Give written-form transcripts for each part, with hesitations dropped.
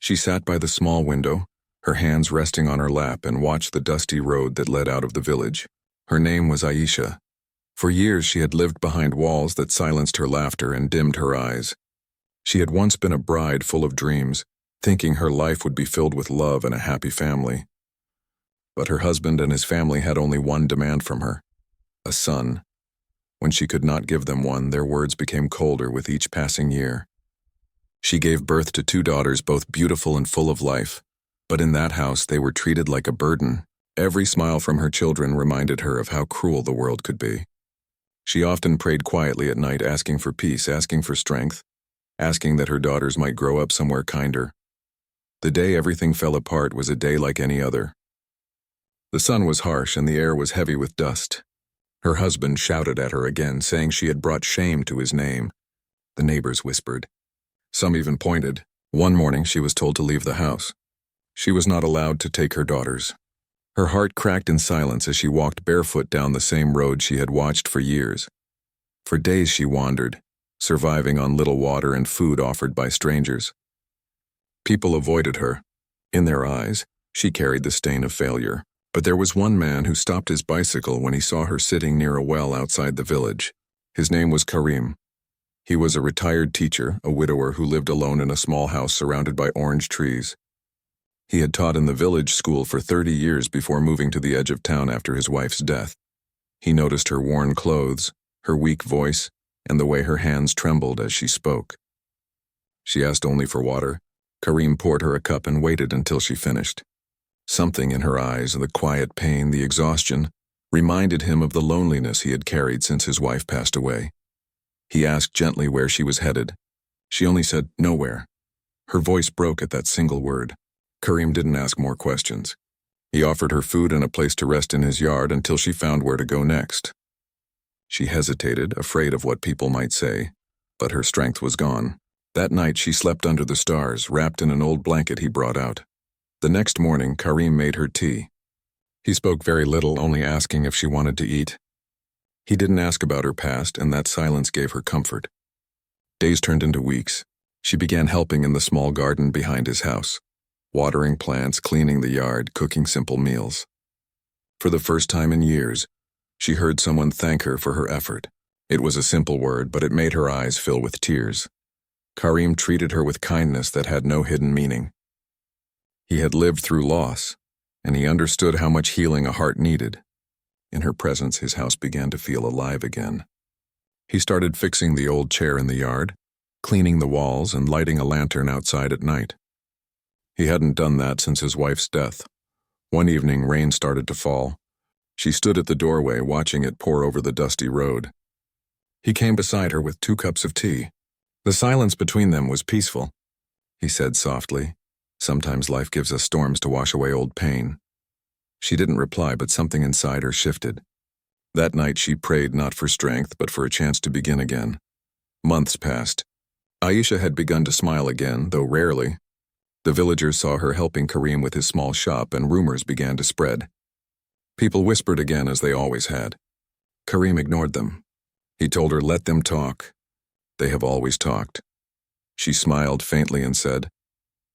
She sat by the small window, her hands resting on her lap, and watched the dusty road that led out of the village. Her name was Aisha. For years she had lived behind walls that silenced her laughter and dimmed her eyes. She had once been a bride full of dreams, thinking her life would be filled with love and a happy family. But her husband and his family had only one demand from her: a son. When she could not give them one, their words became colder with each passing year. She gave birth to 2 daughters, both beautiful and full of life, but in that house they were treated like a burden. Every smile from her children reminded her of how cruel the world could be. She often prayed quietly at night, asking for peace, asking for strength, asking that her daughters might grow up somewhere kinder. The day everything fell apart was a day like any other. The sun was harsh and the air was heavy with dust. Her husband shouted at her again, saying she had brought shame to his name. The neighbors whispered. Some even pointed. One morning she was told to leave the house. She was not allowed to take her daughters. Her heart cracked in silence as she walked barefoot down the same road she had watched for years. For days she wandered, surviving on little water and food offered by strangers. People avoided her. In their eyes, she carried the stain of failure. But there was one man who stopped his bicycle when he saw her sitting near a well outside the village. His name was Karim. He was a retired teacher, a widower who lived alone in a small house surrounded by orange trees. He had taught in the village school for 30 years before moving to the edge of town after his wife's death. He noticed her worn clothes, her weak voice, and the way her hands trembled as she spoke. She asked only for water. Karim poured her a cup and waited until she finished. Something in her eyes, the quiet pain, the exhaustion, reminded him of the loneliness he had carried since his wife passed away. He asked gently where she was headed. She only said, "Nowhere." Her voice broke at that single word. Karim didn't ask more questions. He offered her food and a place to rest in his yard until she found where to go next. She hesitated, afraid of what people might say, but her strength was gone. That night she slept under the stars, wrapped in an old blanket he brought out. The next morning, Karim made her tea. He spoke very little, only asking if she wanted to eat. He didn't ask about her past, and that silence gave her comfort. Days turned into weeks. She began helping in the small garden behind his house, watering plants, cleaning the yard, cooking simple meals. For the first time in years, she heard someone thank her for her effort. It was a simple word, but it made her eyes fill with tears. Karim treated her with kindness that had no hidden meaning. He had lived through loss, and he understood how much healing a heart needed. In her presence, his house began to feel alive again. He started fixing the old chair in the yard, cleaning the walls, and lighting a lantern outside at night. He hadn't done that since his wife's death. One evening, rain started to fall. She stood at the doorway, watching it pour over the dusty road. He came beside her with 2 cups of tea. The silence between them was peaceful. He said softly, "Sometimes life gives us storms to wash away old pain." She didn't reply, but something inside her shifted. That night she prayed not for strength, but for a chance to begin again. Months passed. Aisha had begun to smile again, though rarely. The villagers saw her helping Karim with his small shop, and rumors began to spread. People whispered again, as they always had. Karim ignored them. He told her, "Let them talk. They have always talked." She smiled faintly and said,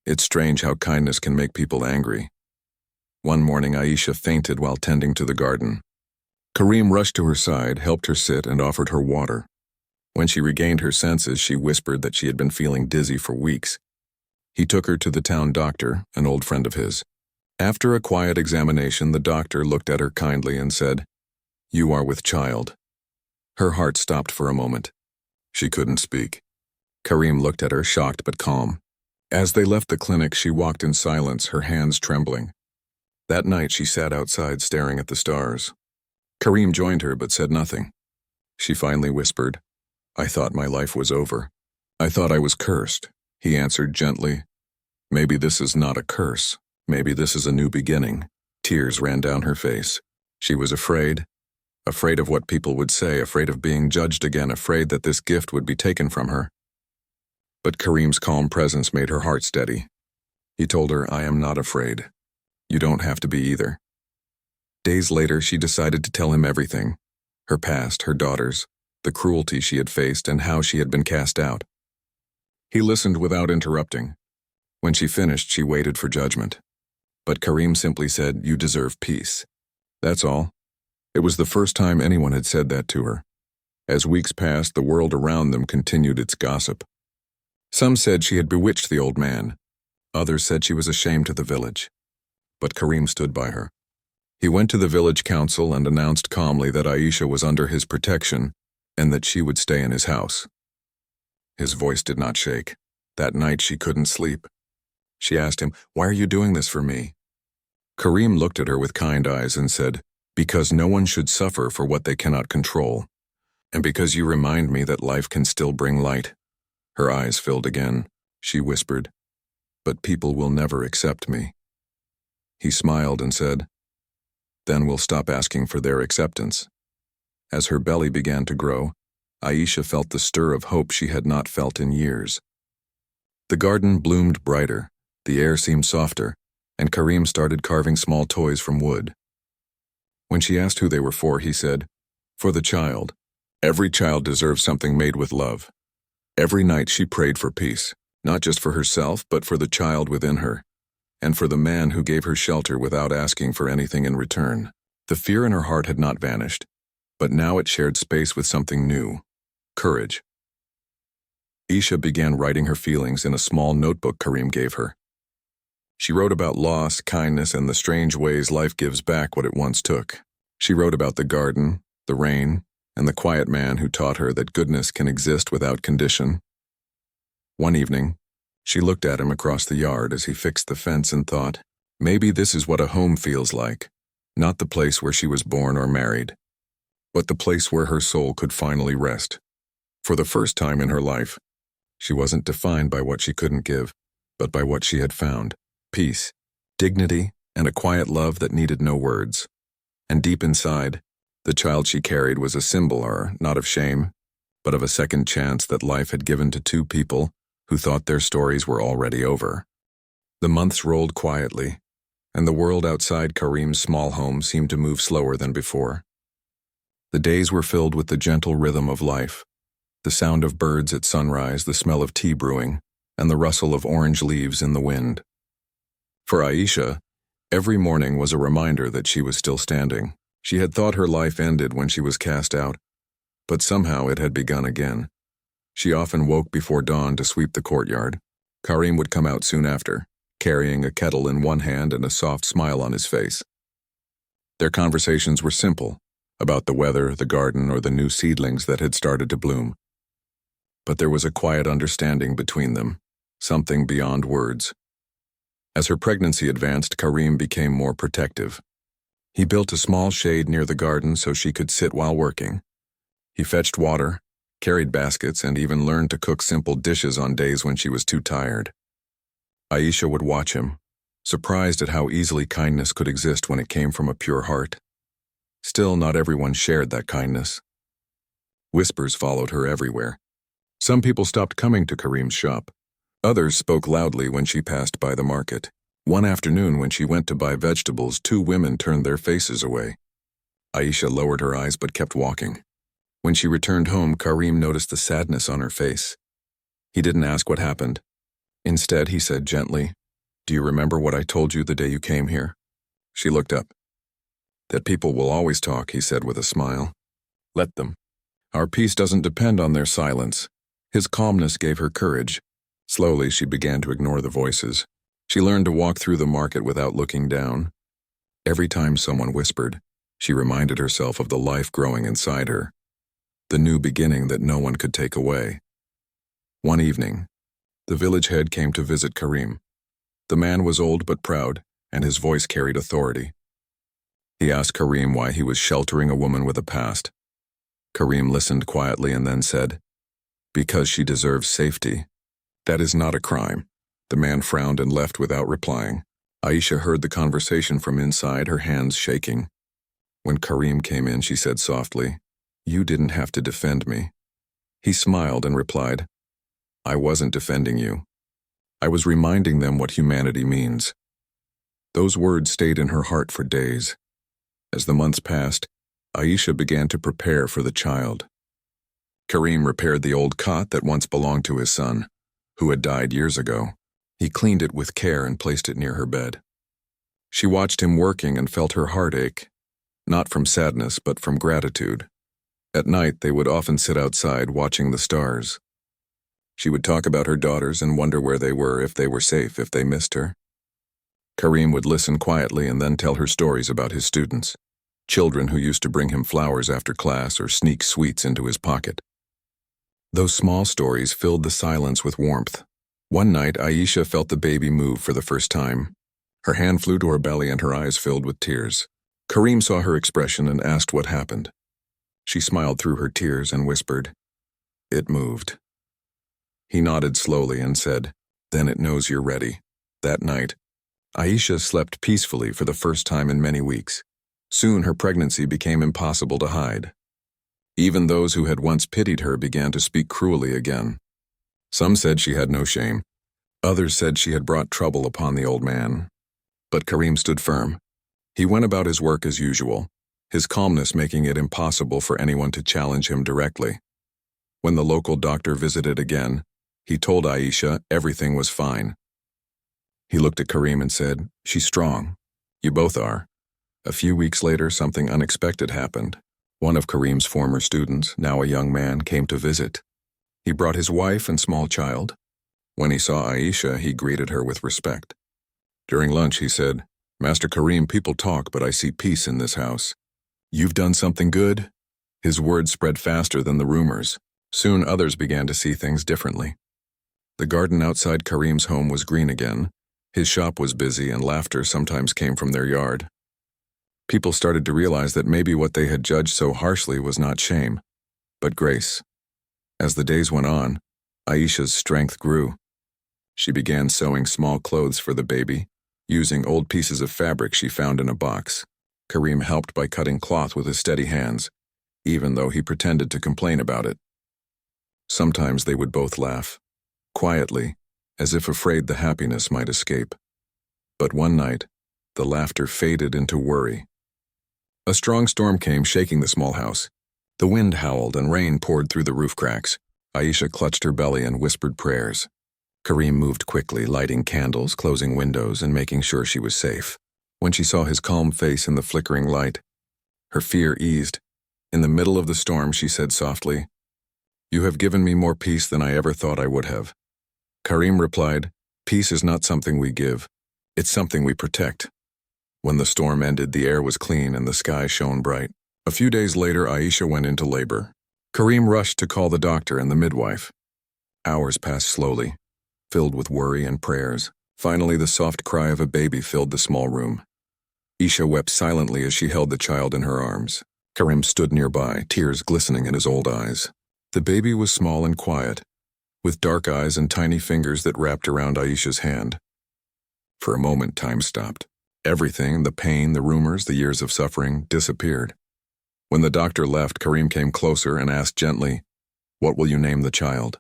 "It's strange how kindness can make people angry." One morning, Aisha fainted while tending to the garden. Karim rushed to her side, helped her sit, and offered her water. When she regained her senses, she whispered that she had been feeling dizzy for weeks. He took her to the town doctor, an old friend of his. After a quiet examination, the doctor looked at her kindly and said, "You are with child." Her heart stopped for a moment. She couldn't speak. Karim looked at her, shocked but calm. As they left the clinic, she walked in silence, her hands trembling. That night, she sat outside staring at the stars. Karim joined her but said nothing. She finally whispered, "I thought my life was over. I thought I was cursed." He answered gently, "Maybe this is not a curse. Maybe this is a new beginning." Tears ran down her face. She was afraid of what people would say, afraid of being judged again, afraid that this gift would be taken from her. But Karim's calm presence made her heart steady. He told her, "I am not afraid. You don't have to be either." Days later, she decided to tell him everything: her past, her daughters, the cruelty she had faced, and how she had been cast out. He listened without interrupting. When she finished, she waited for judgment. But Karim simply said, "You deserve peace." That's all. It was the first time anyone had said that to her. As weeks passed, the world around them continued its gossip. Some said she had bewitched the old man. Others said she was a shame to the village. But Karim stood by her. He went to the village council and announced calmly that Aisha was under his protection and that she would stay in his house. His voice did not shake. That night she couldn't sleep. She asked him, "Why are you doing this for me?" Karim looked at her with kind eyes and said, "Because no one should suffer for what they cannot control, and because you remind me that life can still bring light." Her eyes filled again. She whispered, "But people will never accept me." He smiled and said, "Then we'll stop asking for their acceptance." As her belly began to grow, Aisha felt the stir of hope she had not felt in years. The garden bloomed brighter, the air seemed softer, and Karim started carving small toys from wood. When she asked who they were for, he said, "For the child. Every child deserves something made with love." Every night she prayed for peace, not just for herself, but for the child within her, and for the man who gave her shelter without asking for anything in return. The fear in her heart had not vanished, but now it shared space with something new: courage. Aisha began writing her feelings in a small notebook Karim gave her. She wrote about loss, kindness, and the strange ways life gives back what it once took. She wrote about the garden, the rain, and the quiet man who taught her that goodness can exist without condition. One evening, she looked at him across the yard as he fixed the fence and thought, maybe this is what a home feels like, not the place where she was born or married, but the place where her soul could finally rest. For the first time in her life, she wasn't defined by what she couldn't give, but by what she had found: peace, dignity, and a quiet love that needed no words. And deep inside, the child she carried was a symbol, not of shame, but of a second chance that life had given to two people who thought their stories were already over. The months rolled quietly, and the world outside Karim's small home seemed to move slower than before. The days were filled with the gentle rhythm of life: the sound of birds at sunrise, the smell of tea brewing, and the rustle of orange leaves in the wind. For Aisha, every morning was a reminder that she was still standing. She had thought her life ended when she was cast out, but somehow it had begun again. She often woke before dawn to sweep the courtyard. Karim would come out soon after, carrying a kettle in one hand and a soft smile on his face. Their conversations were simple, about the weather, the garden, or the new seedlings that had started to bloom. But there was a quiet understanding between them, something beyond words. As her pregnancy advanced, Karim became more protective. He built a small shade near the garden so she could sit while working. He fetched water, carried baskets, and even learned to cook simple dishes on days when she was too tired. Aisha would watch him, surprised at how easily kindness could exist when it came from a pure heart. Still, not everyone shared that kindness. Whispers followed her everywhere. Some people stopped coming to Karim's shop. Others spoke loudly when she passed by the market. One afternoon, when she went to buy vegetables, two women turned their faces away. Aisha lowered her eyes but kept walking. When she returned home, Karim noticed the sadness on her face. He didn't ask what happened. Instead, he said gently, "Do you remember what I told you the day you came here?" She looked up. "That people will always talk," he said with a smile. "Let them. Our peace doesn't depend on their silence." His calmness gave her courage. Slowly, she began to ignore the voices. She learned to walk through the market without looking down. Every time someone whispered, she reminded herself of the life growing inside her, the new beginning that no one could take away. One evening, the village head came to visit Karim. The man was old but proud, and his voice carried authority. He asked Karim why he was sheltering a woman with a past. Karim listened quietly and then said, "Because she deserves safety. That is not a crime." The man frowned and left without replying. Aisha heard the conversation from inside, her hands shaking. When Karim came in, she said softly, "You didn't have to defend me." He smiled and replied, "I wasn't defending you. I was reminding them what humanity means." Those words stayed in her heart for days. As the months passed, Aisha began to prepare for the child. Karim repaired the old cot that once belonged to his son, who had died years ago. He cleaned it with care and placed it near her bed. She watched him working and felt her heart ache, not from sadness but from gratitude. At night, they would often sit outside watching the stars. She would talk about her daughters and wonder where they were, if they were safe, if they missed her. Karim would listen quietly and then tell her stories about his students, children who used to bring him flowers after class or sneak sweets into his pocket. Those small stories filled the silence with warmth. One night, Aisha felt the baby move for the first time. Her hand flew to her belly and her eyes filled with tears. Karim saw her expression and asked what happened. She smiled through her tears and whispered, "It moved." He nodded slowly and said, "Then it knows you're ready." That night, Aisha slept peacefully for the first time in many weeks. Soon her pregnancy became impossible to hide. Even those who had once pitied her began to speak cruelly again. Some said she had no shame. Others said she had brought trouble upon the old man. But Karim stood firm. He went about his work as usual, his calmness making it impossible for anyone to challenge him directly. When the local doctor visited again, he told Aisha everything was fine. He looked at Karim and said, "She's strong. You both are." A few weeks later, something unexpected happened. One of Karim's former students, now a young man, came to visit. He brought his wife and small child. When he saw Aisha, he greeted her with respect. During lunch, he said, "Master Karim, people talk, but I see peace in this house. You've done something good?" His words spread faster than the rumors. Soon others began to see things differently. The garden outside Karim's home was green again. His shop was busy and laughter sometimes came from their yard. People started to realize that maybe what they had judged so harshly was not shame, but grace. As the days went on, Aisha's strength grew. She began sewing small clothes for the baby, using old pieces of fabric she found in a box. Karim helped by cutting cloth with his steady hands, even though he pretended to complain about it. Sometimes they would both laugh, quietly, as if afraid the happiness might escape. But one night, the laughter faded into worry. A strong storm came, shaking the small house. The wind howled and rain poured through the roof cracks. Aisha clutched her belly and whispered prayers. Karim moved quickly, lighting candles, closing windows, and making sure she was safe. When she saw his calm face in the flickering light, her fear eased. In the middle of the storm, she said softly, "You have given me more peace than I ever thought I would have." Karim replied, "Peace is not something we give. It's something we protect." When the storm ended, the air was clean and the sky shone bright. A few days later, Aisha went into labor. Karim rushed to call the doctor and the midwife. Hours passed slowly, filled with worry and prayers. Finally, the soft cry of a baby filled the small room. Aisha wept silently as she held the child in her arms. Karim stood nearby, tears glistening in his old eyes. The baby was small and quiet, with dark eyes and tiny fingers that wrapped around Aisha's hand. For a moment, time stopped. Everything, the pain, the rumors, the years of suffering, disappeared. When the doctor left, Karim came closer and asked gently, "What will you name the child?"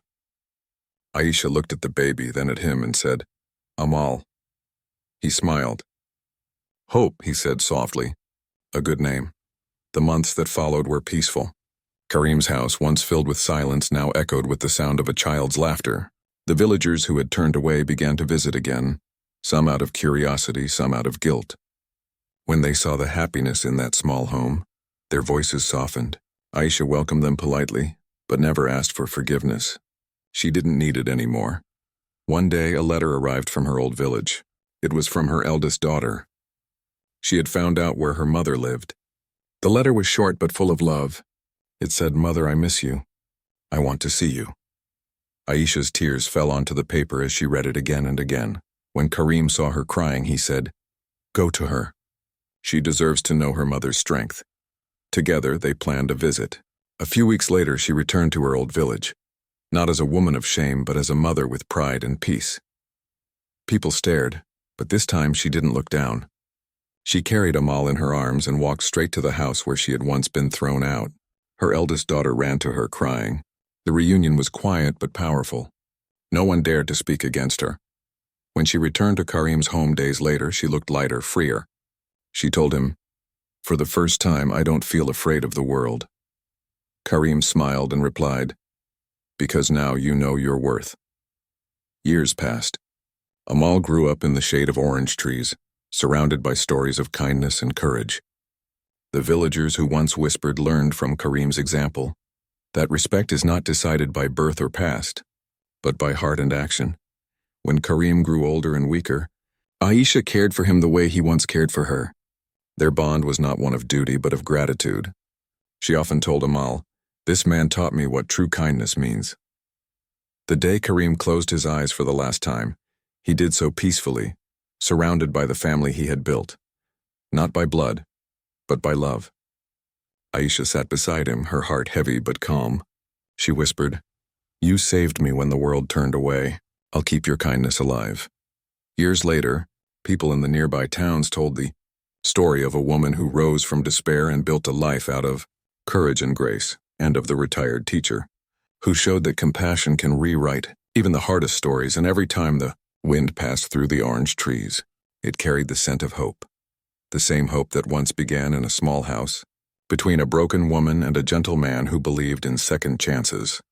Aisha looked at the baby, then at him and said, "Amal." He smiled. "Hope," he said softly. "A good name." The months that followed were peaceful. Karim's house, once filled with silence, now echoed with the sound of a child's laughter. The villagers who had turned away began to visit again, some out of curiosity, some out of guilt. When they saw the happiness in that small home, their voices softened. Aisha welcomed them politely, but never asked for forgiveness. She didn't need it anymore. One day, a letter arrived from her old village. It was from her eldest daughter. She had found out where her mother lived. The letter was short but full of love. It said, "Mother, I miss you. I want to see you." Aisha's tears fell onto the paper as she read it again and again. When Karim saw her crying, he said, "Go to her. She deserves to know her mother's strength." Together, they planned a visit. A few weeks later, she returned to her old village, not as a woman of shame, but as a mother with pride and peace. People stared, but this time she didn't look down. She carried Amal in her arms and walked straight to the house where she had once been thrown out. Her eldest daughter ran to her, crying. The reunion was quiet but powerful. No one dared to speak against her. When she returned to Karim's home days later, she looked lighter, freer. She told him, "For the first time, I don't feel afraid of the world." Karim smiled and replied, "Because now you know your worth." Years passed. Amal grew up in the shade of orange trees, surrounded by stories of kindness and courage. The villagers who once whispered learned from Karim's example that respect is not decided by birth or past, but by heart and action. When Karim grew older and weaker, Aisha cared for him the way he once cared for her. Their bond was not one of duty but of gratitude. She often told Amal, "This man taught me what true kindness means." The day Karim closed his eyes for the last time, he did so peacefully, surrounded by the family he had built. Not by blood, but by love. Aisha sat beside him, her heart heavy but calm. She whispered, "You saved me when the world turned away. I'll keep your kindness alive." Years later, people in the nearby towns told the story of a woman who rose from despair and built a life out of courage and grace, and of the retired teacher, who showed that compassion can rewrite even the hardest stories, and every time the wind passed through the orange trees, it carried the scent of hope. The same hope that once began in a small house, between a broken woman and a gentle man who believed in second chances.